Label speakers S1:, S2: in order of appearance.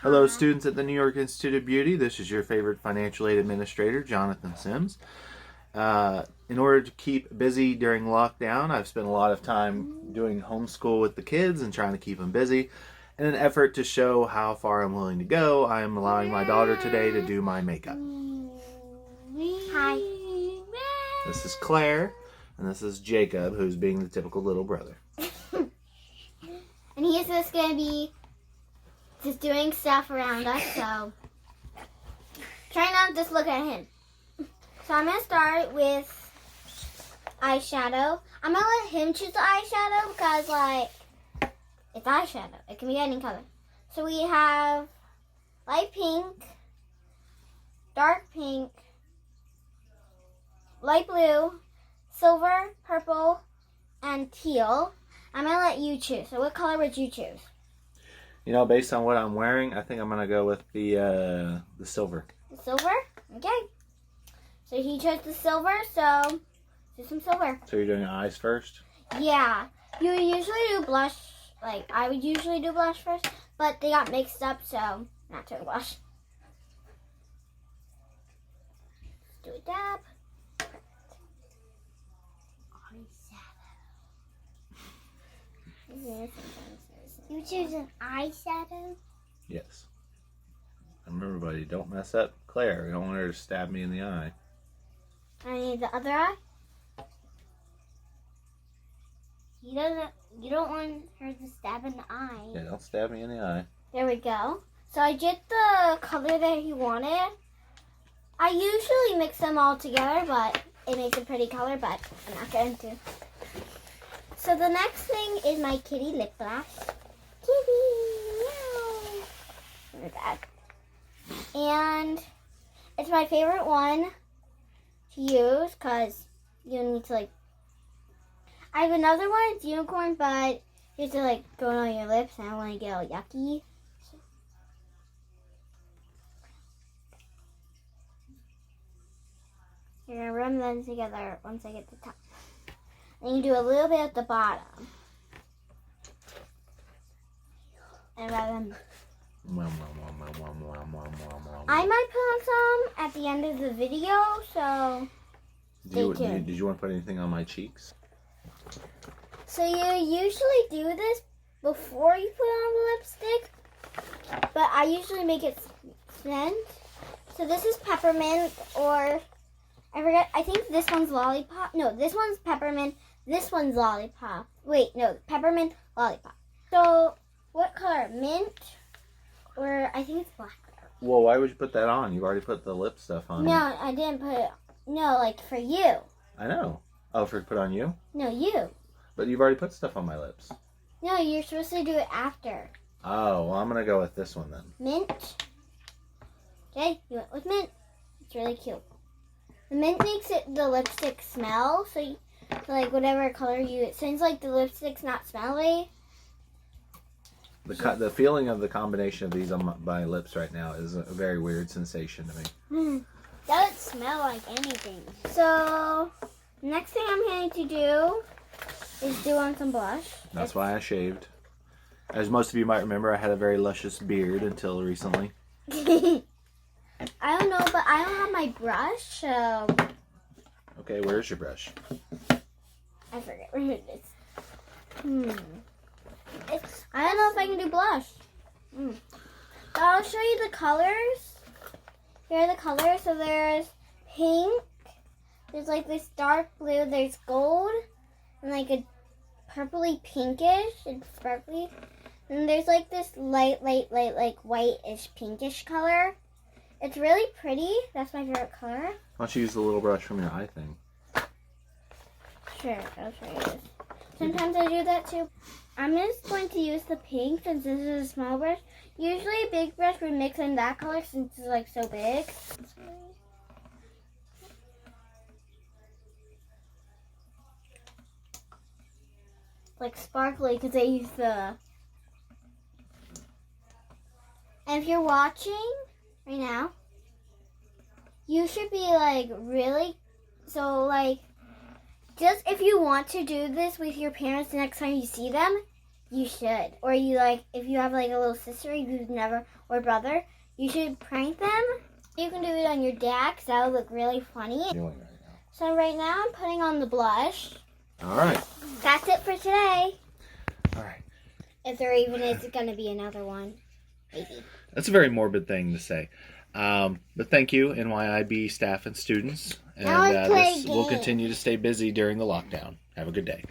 S1: Hello, students at the New York Institute of Beauty. This is your favorite financial aid administrator, Johnathan Sims. In order to keep busy during lockdown, I've spent a lot of time doing homeschool with the kids and trying to keep them busy. In an effort to show how far I'm willing to go, I am allowing my daughter today to do my makeup.
S2: Hi.
S1: This is Claire, and this is Jacob, who's being the typical little brother.
S2: And he's just going to be just doing stuff around us, so try not to just look at him. So I'm going to start with eyeshadow. I'm going to let him choose the eyeshadow because, it's eyeshadow. It can be any color. So we have light pink, dark pink, light blue, silver, purple, and teal. I'm going to let you choose. So what color would you choose?
S1: You know, based on what I'm wearing, I think I'm going to go with the silver.
S2: The silver? Okay. So he chose the silver, so do some silver.
S1: So you're doing eyes first?
S2: Yeah. You usually do blush. I would usually do blush first, but they got mixed up, so not doing blush. Do a dab. You choose an eyeshadow?
S1: Yes. Remember, buddy, don't mess up Claire. We don't want her to stab me in the eye.
S2: I need the other eye. You don't want her to stab in the eye.
S1: Yeah, don't stab me in the eye.
S2: There we go. So I did the color that he wanted. I usually mix them all together, but it makes a pretty color, but I'm not going to. So the next thing is my kitty lip gloss. Kitty, meow. Look at that. And it's my favorite one to use because you need to I have another one, it's unicorn, but you have to go on your lips and I don't want to get all yucky. You're going to rub them together once I get to the top. And you do a little bit at the bottom. And rub them. I might put on some at the end of the video, so stay tuned.
S1: Did you want to put anything on my cheeks?
S2: So you usually do this before you put on the lipstick, but I usually make it scent. So this is peppermint, or I forget, I think this one's lollipop. No, this one's peppermint, this one's lollipop. Wait, no, peppermint, lollipop. So what color? Mint, or I think it's black.
S1: Well, why would you put that on? You've already put the lip stuff on.
S2: No, I didn't put it, no, for you.
S1: I know. Oh, for put on you?
S2: No, you.
S1: But you've already put stuff on my lips.
S2: No, you're supposed to do it after.
S1: Oh, well, I'm going to go with this one then.
S2: Mint. Okay, you went with mint. It's really cute. The mint makes the lipstick smell, so whatever color it seems like the lipstick's not smelly.
S1: The feeling of the combination of these on my lips right now is a very weird sensation to me.
S2: Doesn't smell like anything. So, next thing I'm going to do is do on some blush.
S1: That's why I shaved. As most of you might remember, I had a very luscious beard until recently.
S2: I don't know, but I don't have my brush, so...
S1: Okay, where's your brush?
S2: I forget where it is. I don't know if I can do blush. So I'll show you the colors. Here are the colors. So there's pink. There's this dark blue. There's gold. And a purpley pinkish and sparkly. And there's this light, whitish pinkish color. It's really pretty. That's my favorite color.
S1: Why don't you use the little brush from your eye thing?
S2: Sure, I'll show you this. Sometimes I do that too. I'm just going to use the pink since this is a small brush. Usually a big brush would mix in that color since it's so big. Sparkly because I use the... And if you're watching right now, you should be really... So just if you want to do this with your parents the next time you see them, you should. Or you like, if you have like a little sister you've never, or brother, you should prank them. You can do it on your dad because that would look really funny.
S1: Doing right now.
S2: So right now I'm putting on the blush.
S1: All right.
S2: That's it for today.
S1: All right.
S2: If there even is going to be another one. Maybe.
S1: That's a very morbid thing to say. But thank you, NYIB staff and students. And
S2: Now let's play a
S1: this will
S2: game.
S1: continue to stay busy during the lockdown. Have a good day.